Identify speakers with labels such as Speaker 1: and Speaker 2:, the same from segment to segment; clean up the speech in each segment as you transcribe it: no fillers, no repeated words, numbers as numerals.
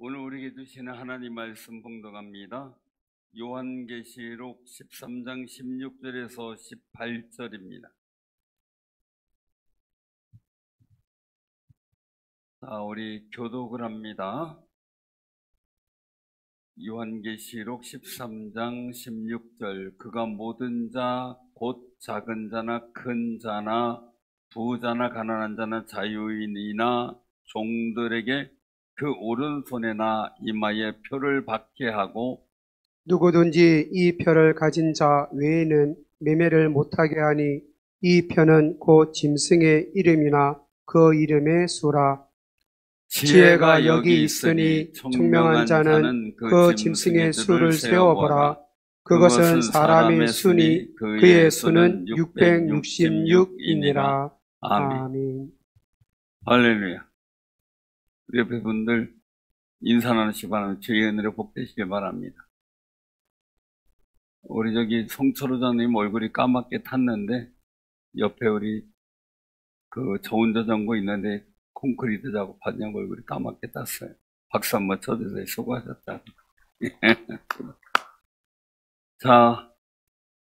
Speaker 1: 오늘 우리에게 주시는 하나님 말씀 봉독합니다. 요한계시록 13장 16절에서 18절입니다. 자, 우리 교독을 합니다. 요한계시록 13장 16절 그가 모든 자 곧 작은 자나 큰 자나 부자나 가난한 자나 자유인이나 종들에게 그 오른손에나 이마에 표를 받게 하고
Speaker 2: 누구든지 이 표를 가진 자 외에는 매매를 못하게 하니 이 표는 곧 짐승의 이름이나 그 이름의 수라. 지혜가 여기 있으니 총명한 자는 그 짐승의 수를 세어보라. 그것은 사람의 수니 그의 수는 666이니라. 아멘.
Speaker 1: 할렐루야. 우리 옆에 분들 인사 나누시기 바랍니다. 주의 은혜로 복되시길 바랍니다. 우리 저기 송철호장님 얼굴이 까맣게 탔는데 옆에 우리 그 저운자전거 있는데 콘크리트 작업하냐고 얼굴이 까맣게 탔어요. 박수 한번 쳐주세요. 수고하셨다. 자,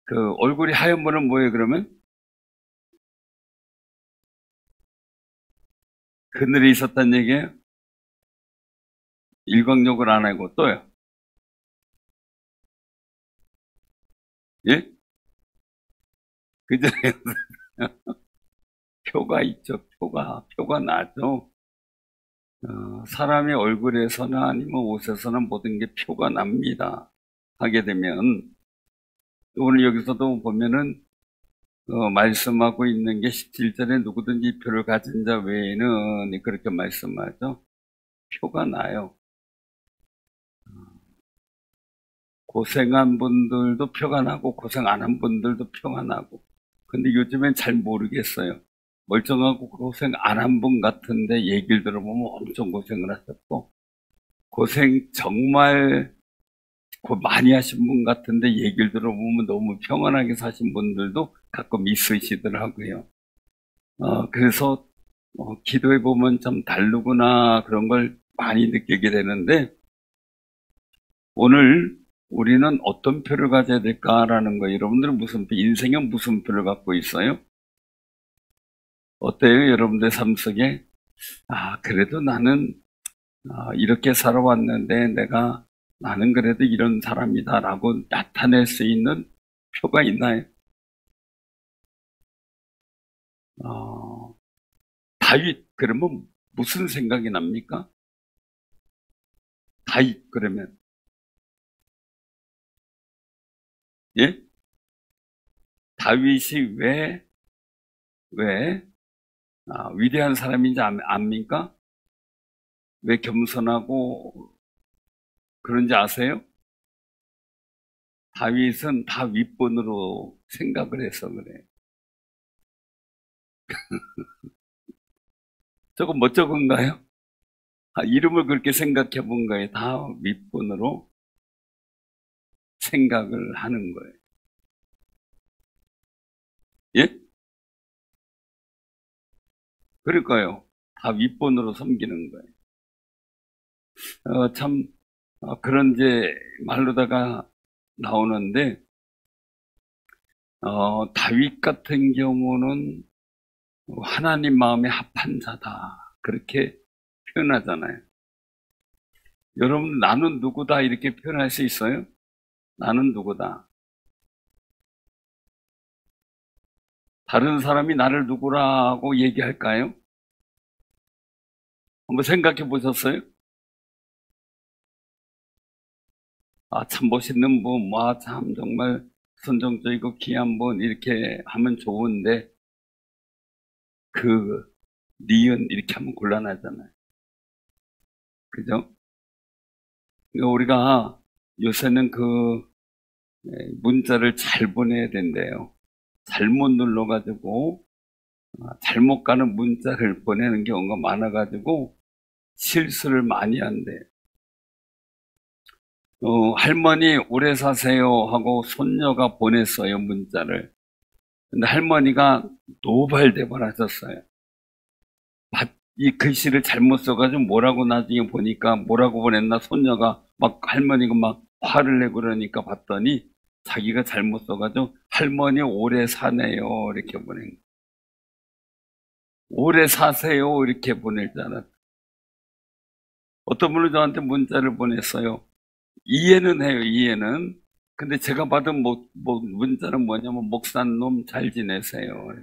Speaker 1: 그 얼굴이 하얀 분은 뭐예요 그러면? 그늘이 있었단 얘기예요? 일광욕을 안 하고 또요? 예? 그죠? 표가 있죠. 표가 나죠. 사람의 얼굴에서나 아니면 옷에서나 모든 게 표가 납니다. 하게 되면 오늘 여기서도 보면은 말씀하고 있는 게 17절에 누구든지 표를 가진 자 외에는 그렇게 말씀하죠. 표가 나요. 고생한 분들도 표가 나고 고생 안 한 분들도 표가 나고. 근데 요즘엔 잘 모르겠어요. 멀쩡하고 고생 안 한 분 같은데 얘기를 들어보면 엄청 고생을 하셨고, 고생 정말 많이 하신 분 같은데 얘기를 들어보면 너무 평안하게 사신 분들도 가끔 있으시더라고요. 그래서 기도해 보면 좀 다르구나 그런 걸 많이 느끼게 되는데, 오늘 우리는 어떤 표를 가져야 될까라는 거. 여러분들은 무슨 표, 인생에 무슨 표를 갖고 있어요? 어때요? 여러분들 삶 속에 그래도 나는 이렇게 살아왔는데 나는 그래도 이런 사람이다 라고 나타낼 수 있는 표가 있나요? 다윗 그러면 무슨 생각이 납니까? 다윗 그러면 예? 다윗이 왜 위대한 사람인지 압니까? 왜 겸손하고 그런지 아세요? 다윗은 다 윗분으로 생각을 해서 그래. 저거 뭐 적은가요? 이름을 그렇게 생각해 본 거예요. 다 윗분으로 생각을 하는 거예요. 예? 그러니까요. 다 윗분으로 섬기는 거예요. 그런 이제 말로다가 나오는데, 다윗 같은 경우는 하나님 마음에 합한 자다. 그렇게 표현하잖아요. 여러분, 나는 누구다 이렇게 표현할 수 있어요? 나는 누구다. 다른 사람이 나를 누구라고 얘기할까요? 한번 생각해 보셨어요? 참 멋있는 분, 참 정말 선정적이고 귀한 분 이렇게 하면 좋은데 니은 이렇게 하면 곤란하잖아요. 그죠? 우리가 요새는 문자를 잘 보내야 된대요. 잘못 눌러가지고 잘못 가는 문자를 보내는 경우가 많아가지고 실수를 많이 한대요. 할머니 오래 사세요 하고 손녀가 보냈어요, 문자를. 근데 할머니가 노발대발 하셨어요. 이 글씨를 잘못 써가지고 뭐라고 나중에 보니까 뭐라고 보냈나 손녀가 막 할머니가 막 화를 내고 그러니까 봤더니 자기가 잘못 써가지고 할머니 오래 사네요 이렇게 보낸 거예요. 오래 사세요 이렇게 보낼 줄 알았어요. 어떤 분은 저한테 문자를 보냈어요. 이해는 해요, 이해는. 근데 제가 받은 문자는 뭐냐면 목사님 잘 지내세요.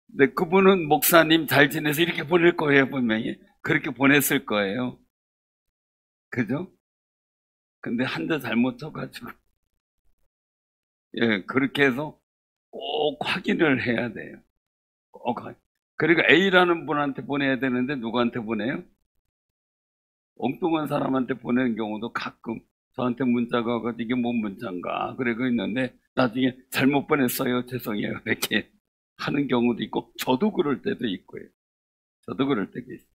Speaker 1: 근데 그분은 목사님 잘 지내서 이렇게 보낼 거예요, 분명히. 그렇게 보냈을 거예요. 그죠? 근데 한자 잘못 쳐가지고. 예, 그렇게 해서 꼭 확인을 해야 돼요. 그러니까 A라는 분한테 보내야 되는데 누구한테 보내요? 엉뚱한 사람한테 보내는 경우도 가끔 저한테 문자가 와가지고 이게 뭔 문자인가 그러고 있는데 나중에 잘못 보냈어요 죄송해요 이렇게 하는 경우도 있고 저도 그럴 때도 있고요. 저도 그럴 때가 있어요.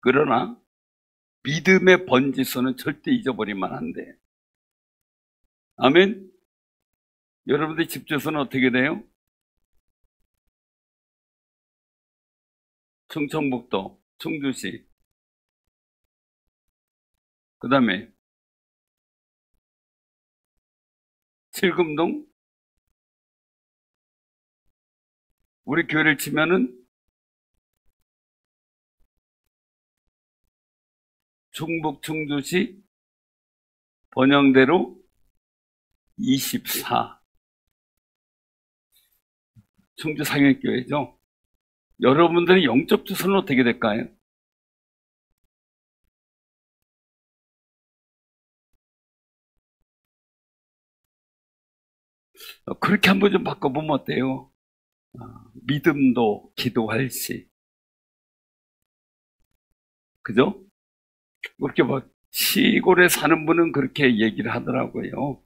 Speaker 1: 그러나 믿음의 번지수는 절대 잊어버리면 안 돼요. 아멘. 여러분들 집 주소는 어떻게 돼요? 충청북도 충주시. 그 다음에 칠금동. 우리 교회를 치면은 충북 충주시 번영대로 24 충주 상해교회죠. 여러분들의 영적 주소는 어떻게 될까요? 그렇게 한번 좀 바꿔보면 어때요? 믿음도 기도할 시. 그죠? 그렇게 막 시골에 사는 분은 그렇게 얘기를 하더라고요.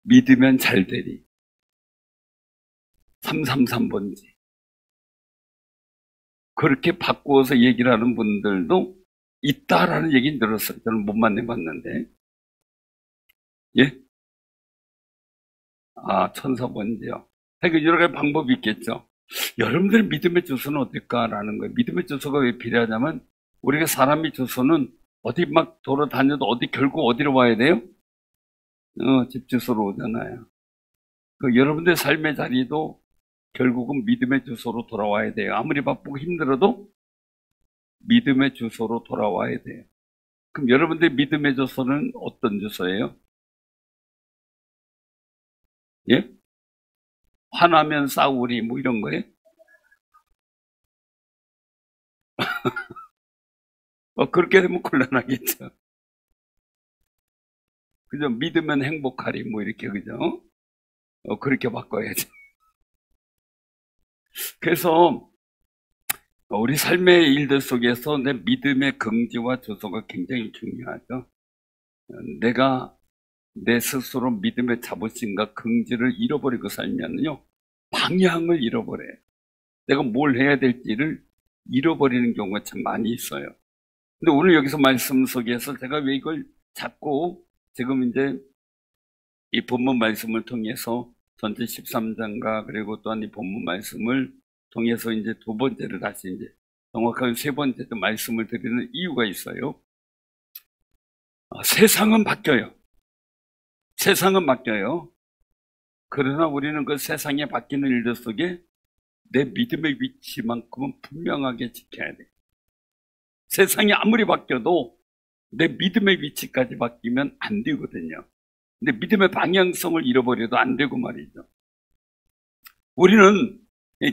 Speaker 1: 믿으면 잘 되리. 333번지. 그렇게 바꾸어서 얘기를 하는 분들도 있다라는 얘기는 들었어요. 저는 못 만나봤는데. 예? 천사번지요. 그러니까 여러 가지 방법이 있겠죠. 여러분들의 믿음의 주소는 어떨까라는 거예요. 믿음의 주소가 왜 필요하냐면 우리가 사람의 주소는 어디 막 돌아다녀도 결국 어디로 와야 돼요? 집 주소로 오잖아요. 여러분들의 삶의 자리도 결국은 믿음의 주소로 돌아와야 돼요. 아무리 바쁘고 힘들어도 믿음의 주소로 돌아와야 돼요. 그럼 여러분들의 믿음의 주소는 어떤 주소예요? 예? 화나면 싸우리 뭐 이런 거예요? 그렇게 되면 곤란하겠죠. 그죠? 믿으면 행복하리 뭐 이렇게 그죠? 그렇게 바꿔야죠. 그래서 우리 삶의 일들 속에서 내 믿음의 긍지와 주소가 굉장히 중요하죠. 내가 내 스스로 믿음의 자부심과 긍지를 잃어버리고 살면요 방향을 잃어버려요. 내가 뭘 해야 될지를 잃어버리는 경우가 참 많이 있어요. 근데 오늘 여기서 말씀 속에서 제가 왜 이걸 자꾸 지금 이제 이 본문 말씀을 통해서 전체 13장과 그리고 또한 이 본문 말씀을 통해서 이제 두 번째를 다시 이제 정확하게 세 번째도 말씀을 드리는 이유가 있어요. 세상은 바뀌어요. 세상은 바뀌어요. 그러나 우리는 그 세상에 바뀌는 일들 속에 내 믿음의 위치만큼은 분명하게 지켜야 돼. 세상이 아무리 바뀌어도 내 믿음의 위치까지 바뀌면 안 되거든요. 근데 믿음의 방향성을 잃어버려도 안 되고 말이죠. 우리는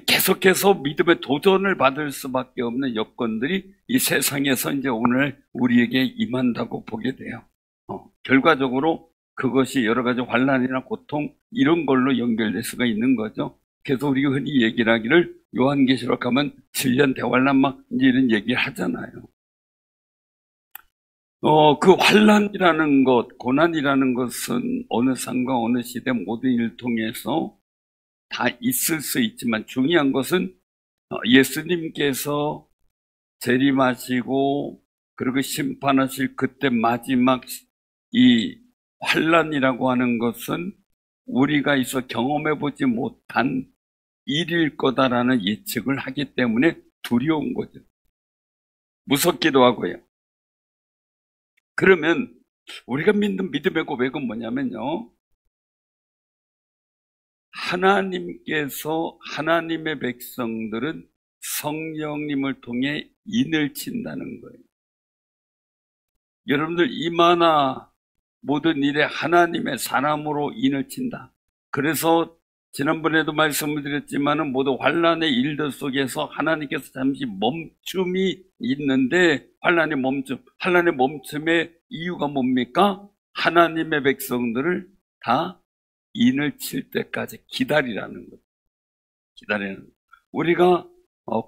Speaker 1: 계속해서 믿음의 도전을 받을 수밖에 없는 여건들이 이 세상에서 이제 오늘 우리에게 임한다고 보게 돼요. 결과적으로 그것이 여러 가지 환난이나 고통 이런 걸로 연결될 수가 있는 거죠. 그래서 우리가 흔히 얘기를 하기를 요한계시록 하면 7년 대환난 막 이런 얘기를 하잖아요. 그 환난이라는 것, 고난이라는 것은 어느 상과 어느 시대 모든 일을 통해서 다 있을 수 있지만 중요한 것은 예수님께서 재림하시고 그리고 심판하실 그때 마지막 이 환난이라고 하는 것은 우리가 있어 경험해 보지 못한 일일 거다라는 예측을 하기 때문에 두려운 거죠. 무섭기도 하고요. 그러면 우리가 믿는 믿음의 고백은 뭐냐면요. 하나님께서 하나님의 백성들은 성령님을 통해 인을 친다는 거예요. 여러분들 이마나 모든 일에 하나님의 사람으로 인을 친다. 그래서 지난번에도 말씀을 드렸지만은 모두 환난의 일들 속에서 하나님께서 잠시 멈춤이 있는데 환난의 멈춤의 이유가 뭡니까? 하나님의 백성들을 다 인을 칠 때까지 기다리라는 거죠. 기다리는 거죠. 우리가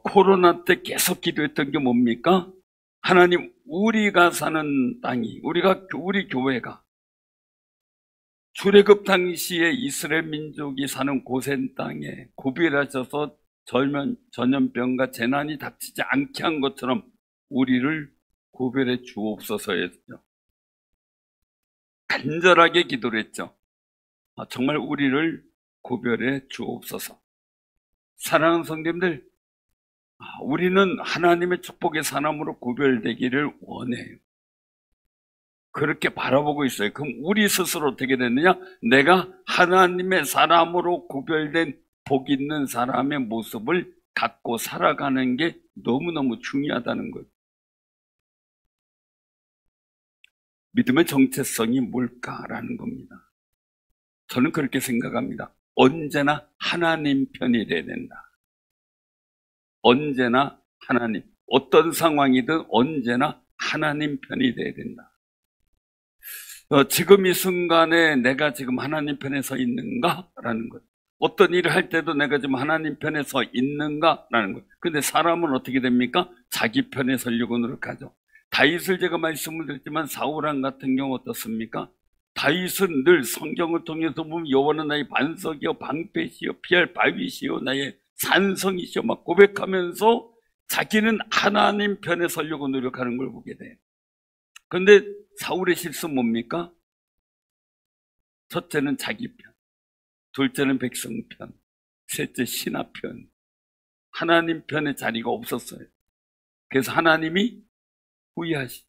Speaker 1: 코로나 때 계속 기도했던 게 뭡니까? 하나님, 우리가 사는 땅이, 우리 교회가 출애굽 당시에 이스라엘 민족이 사는 고센 땅에 구별하셔서 전염병과 재난이 닥치지 않게 한 것처럼 우리를 구별해 주옵소서였죠. 간절하게 기도를 했죠. 정말 우리를 구별해 주옵소서. 사랑하는 성도님들, 우리는 하나님의 축복의 사람으로 구별되기를 원해요. 그렇게 바라보고 있어요. 그럼 우리 스스로 어떻게 됐느냐? 내가 하나님의 사람으로 구별된 복 있는 사람의 모습을 갖고 살아가는 게 너무너무 중요하다는 거예요. 믿음의 정체성이 뭘까라는 겁니다. 저는 그렇게 생각합니다. 언제나 하나님 편이 돼야 된다. 언제나 하나님, 어떤 상황이든 언제나 하나님 편이 돼야 된다. 지금 이 순간에 내가 지금 하나님 편에 서 있는가라는 것. 어떤 일을 할 때도 내가 지금 하나님 편에 서 있는가라는 것. 근데 사람은 어떻게 됩니까? 자기 편에 서려고 노력하죠. 다윗을 제가 말씀을 드렸지만 사울왕 같은 경우 어떻습니까? 다윗은 늘 성경을 통해서 보면 여호와는 나의 반석이요 방패시요 피할 바위시요 나의 산성이시요 막 고백하면서 자기는 하나님 편에 서려고 노력하는 걸 보게 돼요. 그런데 사울의 실수 뭡니까? 첫째는 자기 편, 둘째는 백성 편, 셋째 신하 편. 하나님 편에 자리가 없었어요. 그래서 하나님이 후회하시죠.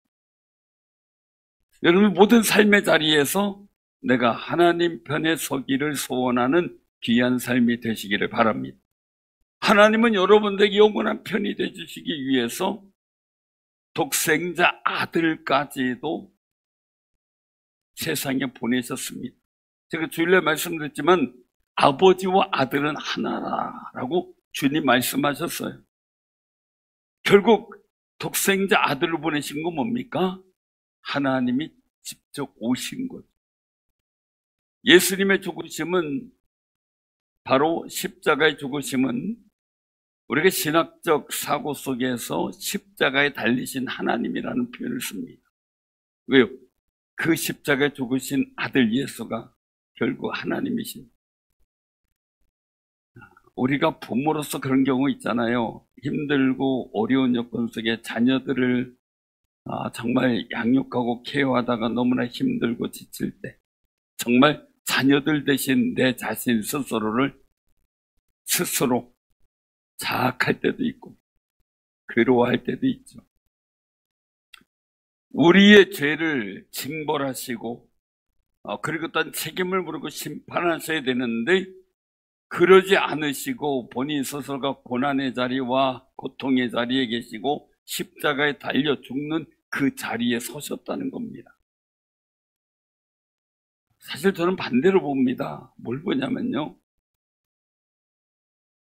Speaker 1: 여러분 모든 삶의 자리에서 내가 하나님 편에 서기를 소원하는 귀한 삶이 되시기를 바랍니다. 하나님은 여러분들에게 영원한 편이 되주시기 위해서 독생자 아들까지도 세상에 보내셨습니다. 제가 주일날 말씀드렸지만 아버지와 아들은 하나라고 주님 말씀하셨어요. 결국 독생자 아들을 보내신 건 뭡니까? 하나님이 직접 오신 거죠. 예수님의 죽으심은 바로 십자가의 죽으심은 우리가 신학적 사고 속에서 십자가에 달리신 하나님이라는 표현을 씁니다. 왜요? 그 십자가에 죽으신 아들 예수가 결국 하나님이신. 우리가 부모로서 그런 경우 있잖아요. 힘들고 어려운 여건 속에 자녀들을 정말 양육하고 케어하다가 너무나 힘들고 지칠 때 정말 자녀들 대신 내 자신 스스로를 스스로 자학할 때도 있고 괴로워할 때도 있죠. 우리의 죄를 징벌하시고 그리고 또한 책임을 물고 심판하셔야 되는데 그러지 않으시고 본인 스스로가 고난의 자리와 고통의 자리에 계시고 십자가에 달려 죽는 그 자리에 서셨다는 겁니다. 사실 저는 반대로 봅니다. 뭘 보냐면요.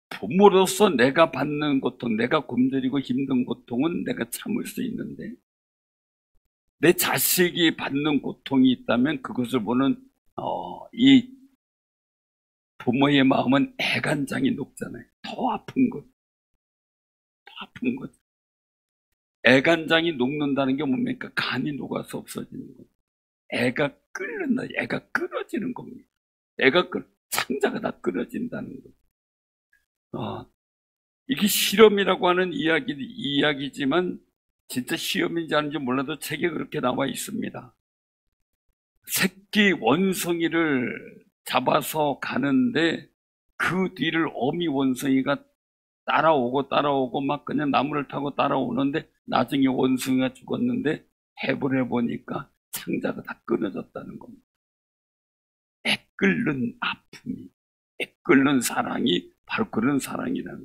Speaker 1: 부모로서 내가 받는 고통, 내가 굶주리고 힘든 고통은 내가 참을 수 있는데 내 자식이 받는 고통이 있다면 그것을 보는 이 부모의 마음은 애간장이 녹잖아요. 더 아픈 것. 더 아픈 것. 애간장이 녹는다는 게 뭡니까? 간이 녹아서 없어지는 것. 애가 끓는다. 애가 끓어지는 겁니다. 창자가 다 끓어진다는 것. 이게 실험이라고 하는 이야기지만 진짜 시험인지 아닌지 몰라도 책에 그렇게 나와 있습니다. 새끼 원숭이를 잡아서 가는데 그 뒤를 어미 원숭이가 따라오고 막 그냥 나무를 타고 따라오는데 나중에 원숭이가 죽었는데 해부를 보니까 창자가 다 끊어졌다는 겁니다. 애끓는 아픔이, 애끓는 사랑이 바로 그런 사랑이라는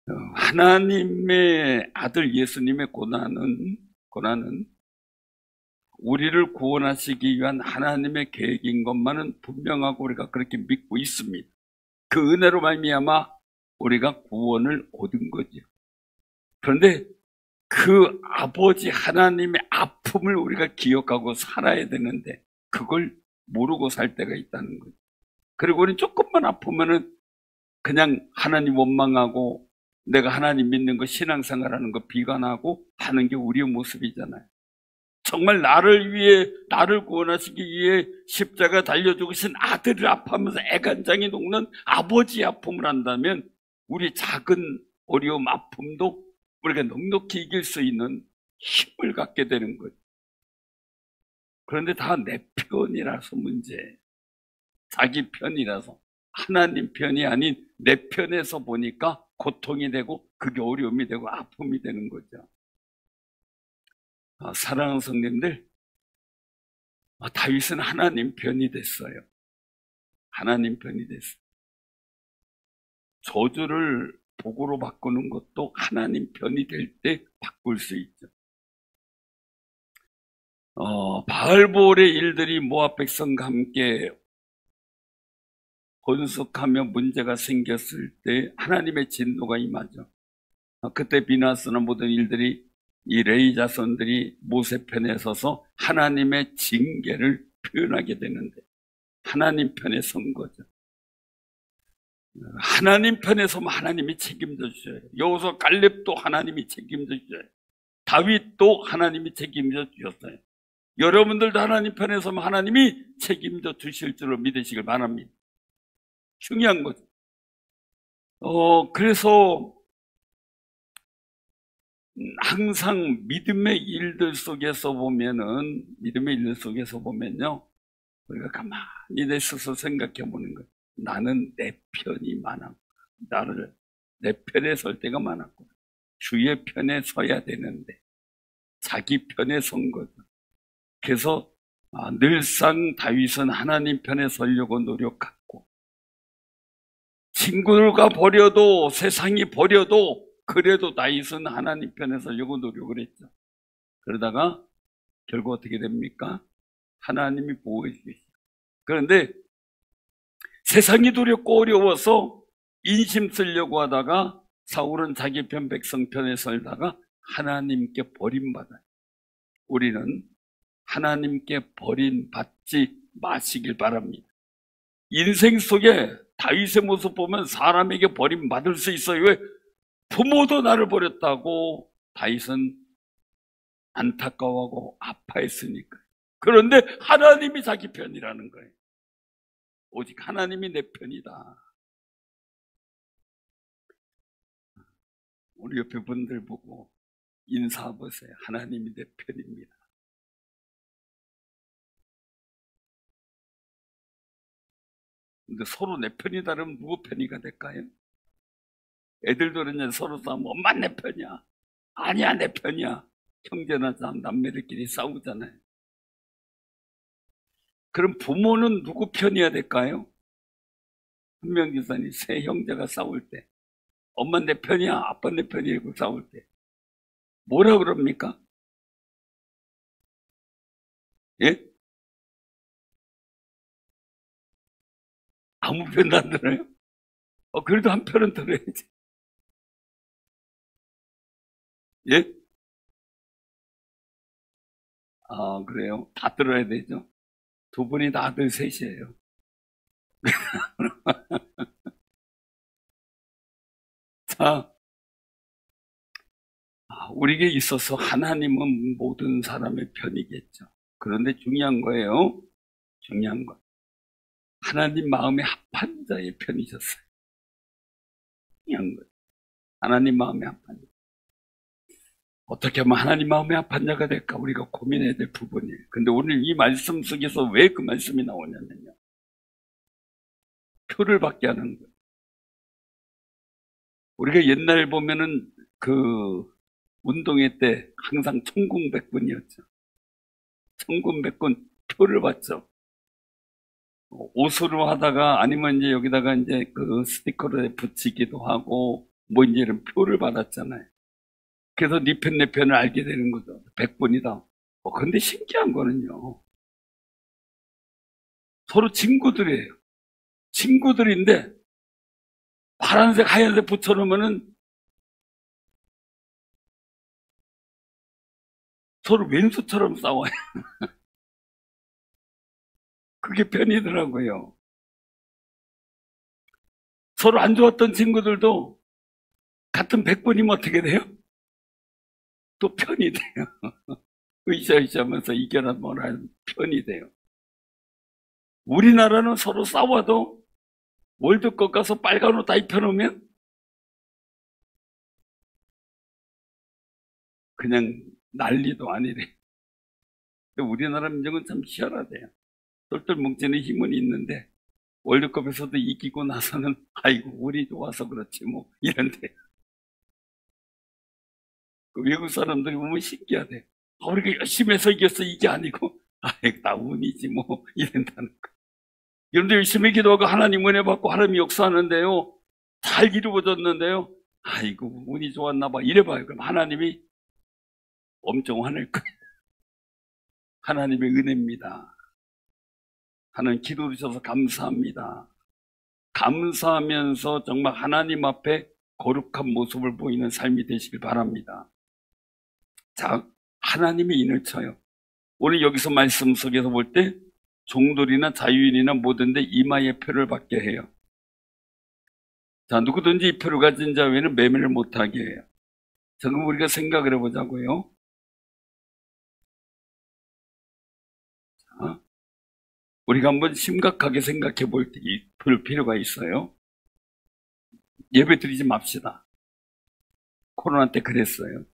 Speaker 1: 거예요. 하나님의 아들 예수님의 고난은 우리를 구원하시기 위한 하나님의 계획인 것만은 분명하고 우리가 그렇게 믿고 있습니다. 그 은혜로 말미암아 우리가 구원을 얻은 거죠. 그런데 그 아버지 하나님의 아픔을 우리가 기억하고 살아야 되는데 그걸 모르고 살 때가 있다는 거죠. 그리고 우리는 조금만 아프면은 그냥 하나님 원망하고 내가 하나님 믿는 거 신앙생활하는 거 비관하고 하는 게 우리의 모습이잖아요. 정말 나를 위해, 나를 구원하시기 위해 십자가 달려 죽으신 아들을 아파하면서 애간장이 녹는 아버지의 아픔을 한다면 우리 작은 어려움, 아픔도 우리가 넉넉히 이길 수 있는 힘을 갖게 되는 거죠. 그런데 다 내 편이라서 문제예요. 자기 편이라서. 하나님 편이 아닌 내 편에서 보니까 고통이 되고 그게 어려움이 되고 아픔이 되는 거죠. 사랑하는 성님들, 다윗은 하나님 편이 됐어요. 하나님 편이 됐어요. 저주를 복으로 바꾸는 것도 하나님 편이 될 때 바꿀 수 있죠. 바알볼의 일들이 모압 백성과 함께 번속하며 문제가 생겼을 때 하나님의 진노가 임하죠. 그때 비나스나 모든 일들이 이 레위 자손들이 모세 편에 서서 하나님의 징계를 표현하게 되는데 하나님 편에 선 거죠. 하나님 편에 서면 하나님이 책임져 주셔요. 여호수아 갈렙도 하나님이 책임져 주셔요. 다윗도 하나님이 책임져 주셨어요. 여러분들도 하나님 편에 서면 하나님이 책임져 주실 줄로 믿으시길 바랍니다. 중요한 거죠. 그래서 항상 믿음의 일들 속에서 보면요, 우리가 가만히 내 스스로 생각해 보는 거예요. 나는 내 편이 많았고, 내 편에 설 때가 많았고, 주의 편에 서야 되는데, 자기 편에 선 거죠. 그래서 늘상 다윗은 하나님 편에 서려고 노력했고, 친구들과 버려도, 세상이 버려도, 그래도 다윗은 하나님 편에 서려고 노력을 했죠. 그러다가 결국 어떻게 됩니까? 하나님이 보호해 주시죠. 그런데 세상이 두렵고 어려워서 인심 쓰려고 하다가 사울은 자기 편 백성 편에 설다가 하나님께 버림받아요. 우리는 하나님께 버림받지 마시길 바랍니다. 인생 속에 다윗의 모습 보면 사람에게 버림받을 수 있어요. 왜? 부모도 나를 버렸다고 다윗은 안타까워하고 아파했으니까. 그런데 하나님이 자기 편이라는 거예요. 오직 하나님이 내 편이다. 우리 옆에 분들 보고 인사해보세요. 하나님이 내 편입니다. 근데 서로 내 편이다 그러면 누구 편이가 될까요? 애들도 그러냐, 서로 싸우면 엄마 내 편이야. 아니야, 내 편이야. 형제나 남매들끼리 싸우잖아요. 그럼 부모는 누구 편이어야 될까요? 한명기사님, 세 형제가 싸울 때 엄마 내 편이야, 아빠 내 편이라고 싸울 때 뭐라 그럽니까? 예? 아무 편도 안 들어요? 그래도 한 편은 들어야지. 예? 그래요? 다 들어야 되죠? 두 분이 다 아들 셋이에요. 자, 우리에게 있어서 하나님은 모든 사람의 편이겠죠. 그런데 중요한 거예요. 중요한 거. 하나님 마음에 합한 자의 편이셨어요. 중요한 거예요. 하나님 마음에 합한 자. 어떻게 하면 하나님 마음에 합한 자가 될까? 우리가 고민해야 될 부분이에요. 근데 오늘 이 말씀 속에서 왜 그 말씀이 나오냐면요. 표를 받게 하는 거예요. 우리가 옛날에 보면은 그 운동회 때 항상 천궁백군이었죠. 천궁백군 표를 받죠. 옷으로 하다가 아니면 이제 여기다가 이제 그 스티커를 붙이기도 하고 뭐 이제 이런 표를 받았잖아요. 그래서 네 편 내 편을 알게 되는 거죠. 100분이다. 근데 신기한 거는요. 서로 친구들이에요. 친구들인데 파란색 하얀색 붙여놓으면은 서로 왼수처럼 싸워요. 그게 편이더라고요. 서로 안 좋았던 친구들도 같은 100분이면 어떻게 돼요? 또 편이 돼요. 으쌰으쌰 하면서 이겨라 뭐라 편이 돼요. 우리나라는 서로 싸워도 월드컵 가서 빨간 옷 다 입혀놓으면 그냥 난리도 아니래. 우리나라 민족은 참 희한하대요. 똘똘 뭉치는 힘은 있는데 월드컵에서도 이기고 나서는 아이고 우리 좋아서 그렇지 뭐 이런데 그 외국 사람들이 보면 신기하대. 우리가 열심히 해서 이겼어 이게 아니고 아이 나 운이지 뭐 이런다는 거. 여러분들 열심히 기도하고 하나님 은혜 받고 하나님이 역사하는데요 잘 이루어졌는데요 아이고 운이 좋았나 봐 이래봐요. 그럼 하나님이 엄청 화낼 거예요. 하나님의 은혜입니다. 하나님 기도 주셔서 감사합니다. 감사하면서 정말 하나님 앞에 거룩한 모습을 보이는 삶이 되시길 바랍니다. 자, 하나님이 인을 쳐요. 오늘 여기서 말씀 속에서 볼 때 종들이나 자유인이나 뭐든데 이마에 표를 받게 해요. 자, 누구든지 이 표를 가진 자 외에는 매매를 못하게 해요. 지금 우리가 생각을 해보자고요. 자, 우리가 한번 심각하게 생각해 볼 필요가 있어요. 예배 드리지 맙시다. 코로나 때 그랬어요.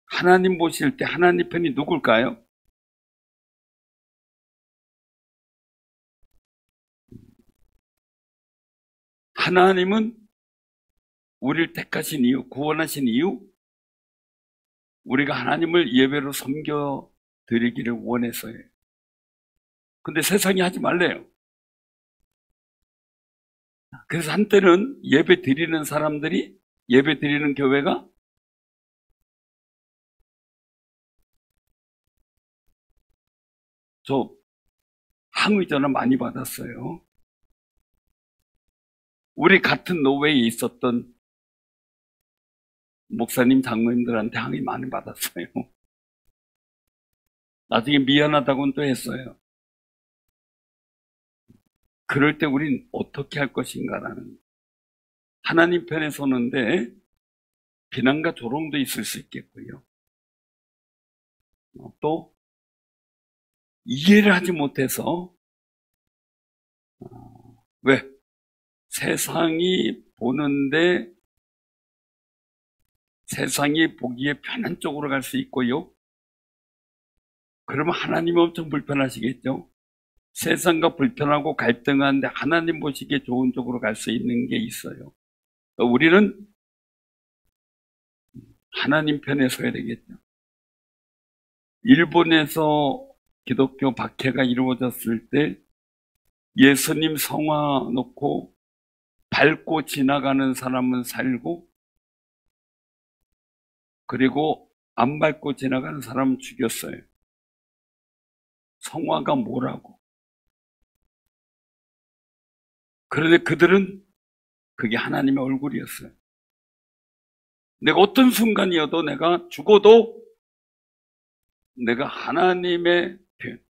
Speaker 1: 하나님 보실 때 하나님 편이 누굴까요? 하나님은 우리를 택하신 이유, 구원하신 이유, 우리가 하나님을 예배로 섬겨 드리기를 원해서예요. 근데 세상이 하지 말래요. 그래서 한때는 예배 드리는 사람들이, 예배 드리는 교회가 저 항의 전화 많이 받았어요. 우리 같은 노회에 있었던 목사님, 장로님들한테 항의 많이 받았어요. 나중에 미안하다고는 또 했어요. 그럴 때 우린 어떻게 할 것인가라는 하나님 편에 서는데 비난과 조롱도 있을 수 있겠고요. 또 이해를 하지 못해서 왜? 세상이 보는데 세상이 보기에 편한 쪽으로 갈 수 있고요. 그러면 하나님이 엄청 불편하시겠죠. 세상과 불편하고 갈등하는데 하나님 보시기에 좋은 쪽으로 갈 수 있는 게 있어요. 우리는 하나님 편에 서야 되겠죠. 일본에서 기독교 박해가 이루어졌을 때 예수님 성화 놓고 밟고 지나가는 사람은 살고 그리고 안 밟고 지나가는 사람은 죽였어요. 성화가 뭐라고? 그런데 그들은 그게 하나님의 얼굴이었어요. 내가 어떤 순간이어도 내가 죽어도 내가 하나님의 표현,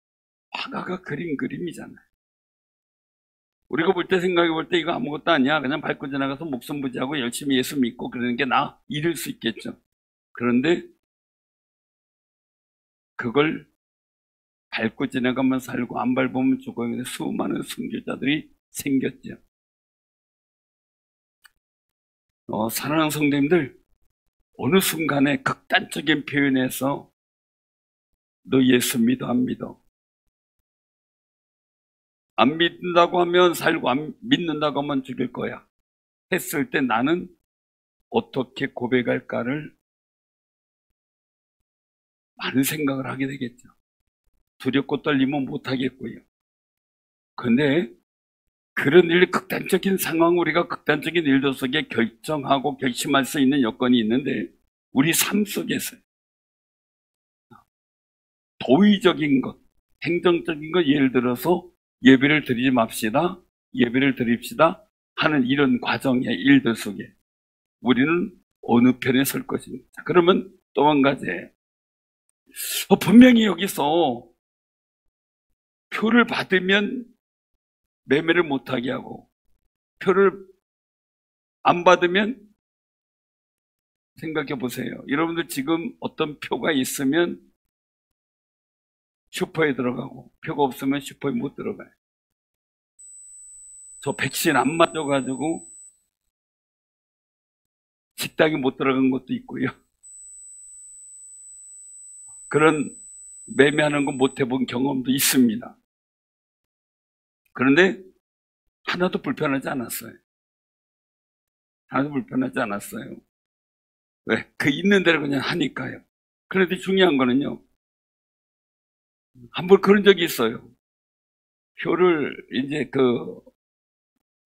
Speaker 1: 화가가 그린 그림이잖아요. 우리가 볼 때 생각해 볼 때 이거 아무것도 아니야. 그냥 밟고 지나가서 목숨 부지하고 열심히 예수 믿고 그러는 게 나 이럴 수 있겠죠. 그런데 그걸 밟고 지나가면 살고 안 밟으면 죽어요. 수많은 순교자들이 생겼죠. 사랑하는 성도님들, 어느 순간에 극단적인 표현에서 너 예수 믿어 안 믿어? 안 믿는다고 하면 살고 안 믿는다고 하면 죽일 거야. 했을 때 나는 어떻게 고백할까를 많은 생각을 하게 되겠죠. 두렵고 떨리면 못하겠고요. 근데 그런 극단적인 상황, 우리가 극단적인 일들 속에 결정하고 결심할 수 있는 여건이 있는데, 우리 삶 속에서 도의적인 것, 행정적인 것, 예를 들어서 예배를 드리지 맙시다, 예배를 드립시다 하는 이런 과정의 일들 속에 우리는 어느 편에 설 것입니다. 그러면 또 한 가지, 분명히 여기서 표를 받으면 매매를 못하게 하고, 표를 안 받으면, 생각해 보세요. 여러분들 지금 어떤 표가 있으면 슈퍼에 들어가고, 표가 없으면 슈퍼에 못 들어가요. 저 백신 안 맞아가지고 식당에 못 들어간 것도 있고요. 그런 매매하는 거 못 해본 경험도 있습니다. 그런데 하나도 불편하지 않았어요. 하나도 불편하지 않았어요. 왜? 그 있는 대로 그냥 하니까요. 그런데 중요한 거는요, 한 번 그런 적이 있어요. 표를 이제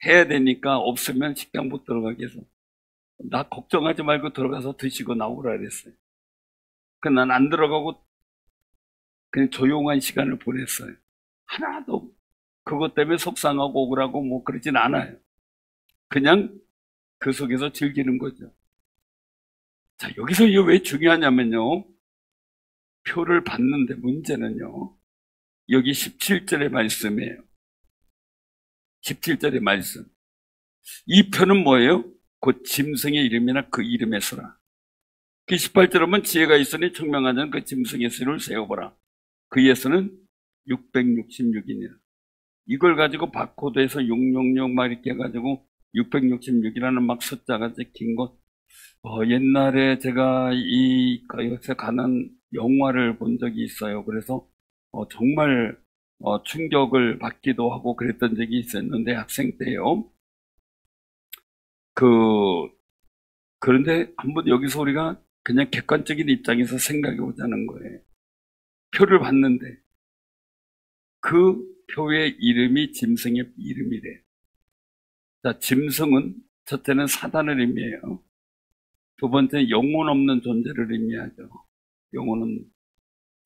Speaker 1: 해야 되니까 없으면 식당 못 들어가게 해서, 나 걱정하지 말고 들어가서 드시고 나오라 그랬어요. 난 안 들어가고 그냥 조용한 시간을 보냈어요. 하나도 그것 때문에 속상하고 억울하고 뭐 그러진 않아요. 그냥 그 속에서 즐기는 거죠. 자, 여기서 이게 왜 중요하냐면요, 표를 받는데 문제는요, 여기 17절의 말씀이에요. 17절의 말씀. 이 표는 뭐예요? 곧 짐승의 이름이나 그 이름의 수라. 그 18절에 보면 지혜가 있으니 청명하자는 그 짐승의 수를 세어보라. 그의 수는 666이니라. 이걸 가지고 바코드에서 666 막 이렇게 해가지고 666이라는 막 숫자가 찍힌 것. 옛날에 제가 요새 가는 영화를 본 적이 있어요. 그래서 정말 충격을 받기도 하고 그랬던 적이 있었는데, 학생 때요. 그런데 한번 여기서 우리가 그냥 객관적인 입장에서 생각해 보자는 거예요. 표를 받는데 그 표의 이름이 짐승의 이름이래. 자, 짐승은 첫째는 사단을 의미해요. 두 번째, 영혼 없는 존재를 의미하죠. 영혼 없는.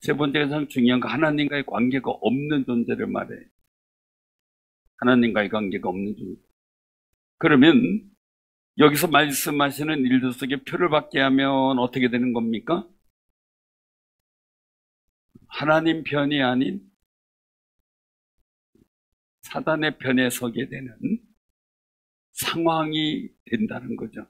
Speaker 1: 세 번째가 가장 중요한 거, 하나님과의 관계가 없는 존재를 말해요. 하나님과의 관계가 없는 존재. 그러면 여기서 말씀하시는 일들 속에 표를 받게 하면 어떻게 되는 겁니까? 하나님 편이 아닌 사단의 편에 서게 되는 상황이 된다는 거죠.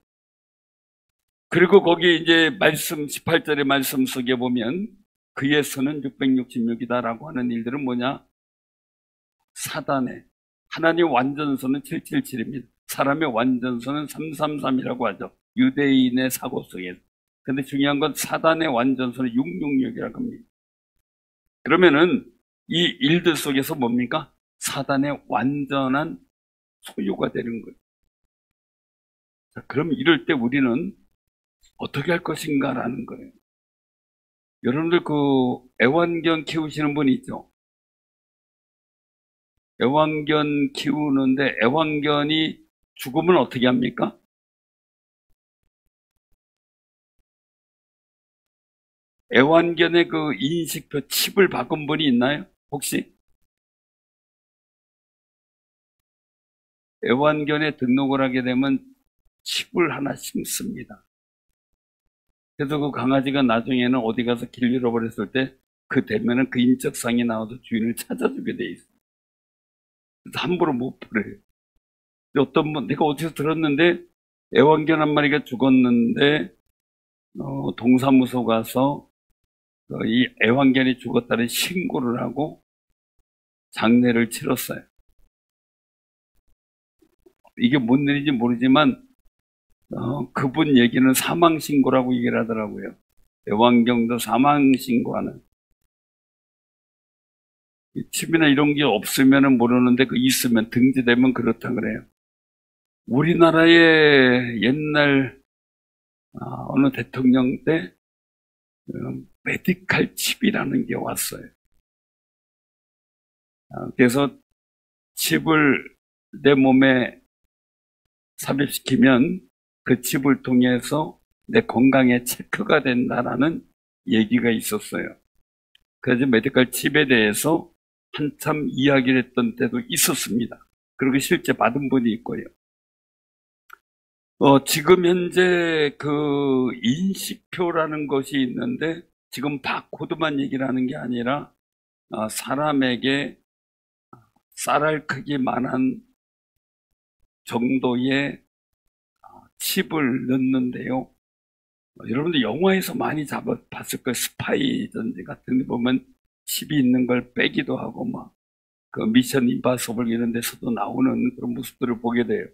Speaker 1: 그리고 거기 이제 말씀 18절의 말씀 속에 보면 그의 수는 666이다라고 하는 일들은 뭐냐? 사단의, 하나님 완전수는 777입니다. 사람의 완전수는 333이라고 하죠. 유대인의 사고 속에서. 근데 중요한 건 사단의 완전수는 666이라고 합니다. 그러면은 이 일들 속에서 뭡니까? 사단의 완전한 소유가 되는 거예요. 자, 그럼 이럴 때 우리는 어떻게 할 것인가라는 거예요. 여러분들 애완견 키우시는 분 있죠? 애완견 키우는데 애완견이 죽으면 어떻게 합니까? 애완견의 그 인식표 칩을 바꾼 분이 있나요? 혹시? 애완견에 등록을 하게 되면 칩을 하나 심습니다. 그래서 그 강아지가 나중에는 어디 가서 길 잃어버렸을 때 그 되면은 그 인적상이 나와서 주인을 찾아주게 돼 있어요. 그래서 함부로 못 버려요. 어떤 분, 내가 어디서 들었는데 애완견 한 마리가 죽었는데 동사무소 가서 이 애완견이 죽었다는 신고를 하고 장례를 치렀어요. 이게 뭔 일인지 모르지만 그분 얘기는 사망신고라고 얘기를 하더라고요. 애완견도 사망신고하는. 칩이나 이런 게 없으면 모르는데 그 있으면 등재되면 그렇다 그래요. 우리나라의 옛날 어느 대통령 때 메디칼 칩이라는 게 왔어요. 그래서 칩을 내 몸에 삽입시키면 그 칩을 통해서 내 건강에 체크가 된다라는 얘기가 있었어요. 그래서 메디칼 칩에 대해서 한참 이야기를 했던 때도 있었습니다. 그리고 실제 받은 분이 있고요. 지금 현재 그 인식표라는 것이 있는데 지금 바코드만 얘기를 하는 게 아니라 사람에게 쌀알 크기만한 정도의 칩을 넣는데요. 여러분들 영화에서 많이 봤을 거예요. 스파이 전지 같은 데 보면 칩이 있는 걸 빼기도 하고 막 그 미션 임파서블 이런 데서도 나오는 그런 모습들을 보게 돼요.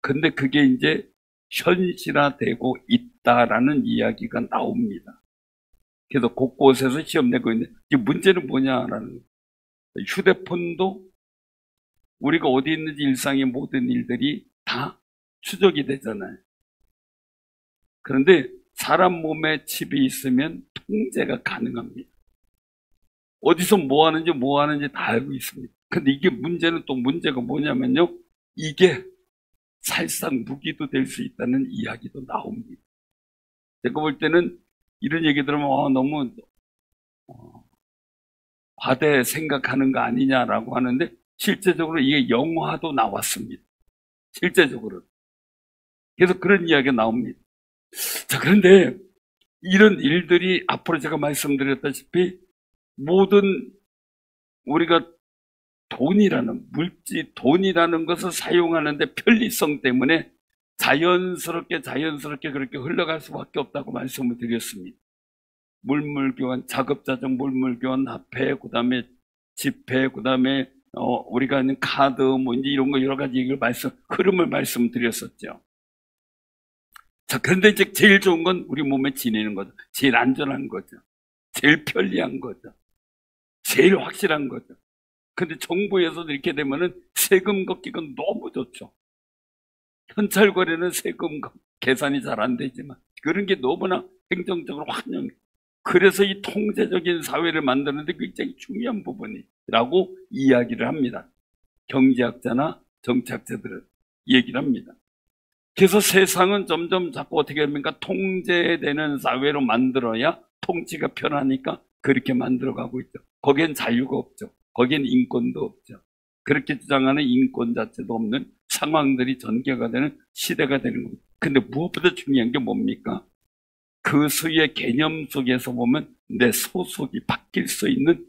Speaker 1: 근데 그게 이제 현실화되고 있다라는 이야기가 나옵니다. 그래서 곳곳에서 시험 내고 있는데 문제는 뭐냐라는 거예요. 휴대폰도 우리가 어디 있는지 일상의 모든 일들이 다 추적이 되잖아요. 그런데 사람 몸에 칩이 있으면 통제가 가능합니다. 어디서 뭐 하는지 다 알고 있습니다. 근데 이게 문제는 또 문제가 뭐냐면요. 이게 살상 무기도 될 수 있다는 이야기도 나옵니다. 제가 볼 때는 이런 얘기 들으면 너무 과대 생각하는 거 아니냐라고 하는데 실제적으로 이게 영화도 나왔습니다. 실제적으로. 그래서 그런 이야기가 나옵니다. 자, 그런데 이런 일들이 앞으로 제가 말씀드렸다시피 모든 우리가 돈이라는 것을 사용하는데 편리성 때문에 자연스럽게 그렇게 흘러갈 수밖에 없다고 말씀을 드렸습니다. 물물교환, 자급자족 물물교환, 화폐, 그 다음에 지폐, 그 다음에 우리가 있는 카드, 뭐 이제 이런 거 여러 가지 얘기를 흐름을 말씀드렸었죠. 자, 그런데 이제 제일 좋은 건 우리 몸에 지니는 거죠. 제일 안전한 거죠. 제일 편리한 거죠. 제일 확실한 거죠. 근데 정부에서도 이렇게 되면은 세금 걷기가 너무 좋죠. 현찰거래는 세금 계산이 잘 안 되지만 그런 게 너무나 행정적으로 환영. 그래서 이 통제적인 사회를 만드는데 굉장히 중요한 부분이라고 이야기를 합니다. 경제학자나 정치학자들은 얘기를 합니다. 그래서 세상은 점점 자꾸 어떻게 됩니까? 통제되는 사회로 만들어야 통치가 편하니까 그렇게 만들어가고 있죠. 거기엔 자유가 없죠. 거기엔 인권도 없죠. 그렇게 주장하는 인권 자체도 없는 상황들이 전개가 되는 시대가 되는 겁니다. 근데 무엇보다 중요한 게 뭡니까? 그 수의 개념 속에서 보면 내 소속이 바뀔 수 있는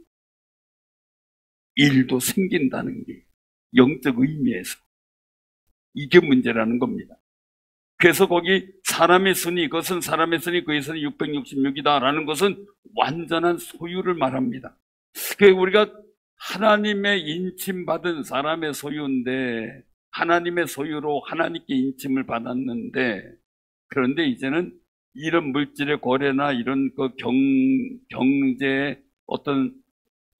Speaker 1: 일도 생긴다는 게 영적 의미에서 이게 문제라는 겁니다. 그래서 거기 사람의 순위, 이것은 사람의 순위, 그의 순위 666이다 라는 것은 완전한 소유를 말합니다. 그러니까 우리가 하나님의 인침받은 사람의 소유인데 하나님의 소유로 하나님께 인침을 받았는데 그런데 이제는 이런 물질의 거래나 이런 그 경제의 어떤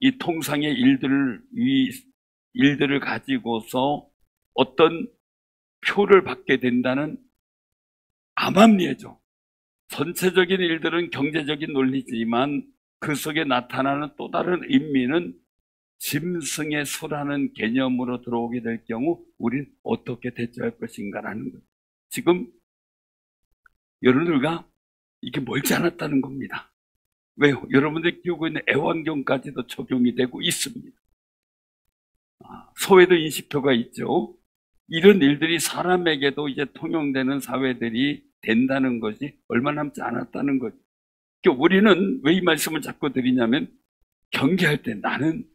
Speaker 1: 이 통상의 일들을 가지고서 어떤 표를 받게 된다는 암암리에죠. 전체적인 일들은 경제적인 논리지만 그 속에 나타나는 또 다른 의미는 짐승의 수라는 개념으로 들어오게 될 경우 우린 어떻게 대처할 것인가라는 거예요. 지금 여러분들과 이게 멀지 않았다는 겁니다. 왜요? 여러분들이 키우고 있는 애완견까지도 적용이 되고 있습니다. 소외도 인식표가 있죠. 이런 일들이 사람에게도 이제 통용되는 사회들이 된다는 것이 얼마 남지 않았다는 거죠. 그러니까 우리는 왜 이 말씀을 자꾸 드리냐면 경계할 때 나는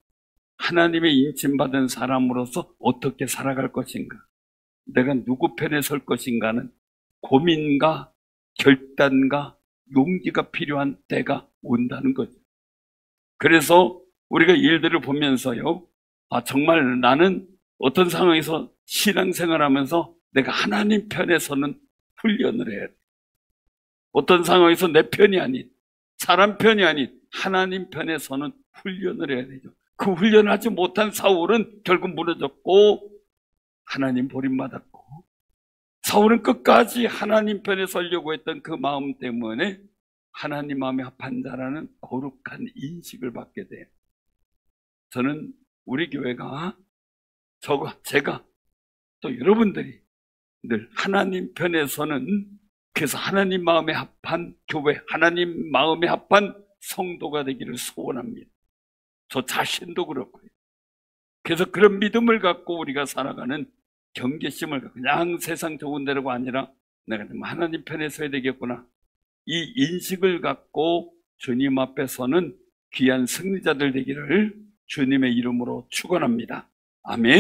Speaker 1: 하나님의 인침받은 사람으로서 어떻게 살아갈 것인가, 내가 누구 편에 설 것인가는 고민과 결단과 용기가 필요한 때가 온다는 거죠. 그래서 우리가 일들을 보면서요, 정말 나는 어떤 상황에서 신앙생활하면서 내가 하나님 편에 서는 훈련을 해야 돼. 어떤 상황에서 내 편이 아닌, 사람 편이 아닌 하나님 편에 서는 훈련을 해야 되죠. 그 훈련하지 못한 사울은 결국 무너졌고 하나님 버림받았고, 사울은 끝까지 하나님 편에 서려고 했던 그 마음 때문에 하나님 마음에 합한 자라는 거룩한 인식을 받게 돼요. 저는 우리 교회가, 제가 또 여러분들이 늘 하나님 편에 서는, 그래서 하나님 마음에 합한 교회, 하나님 마음에 합한 성도가 되기를 소원합니다. 저 자신도 그렇고요. 그래서 그런 믿음을 갖고 우리가 살아가는 경계심을 갖고, 그냥 세상 좋은 대로가 아니라 내가 하나님 편에 서야 되겠구나, 이 인식을 갖고 주님 앞에 서는 귀한 승리자들 되기를 주님의 이름으로 축원합니다. 아멘.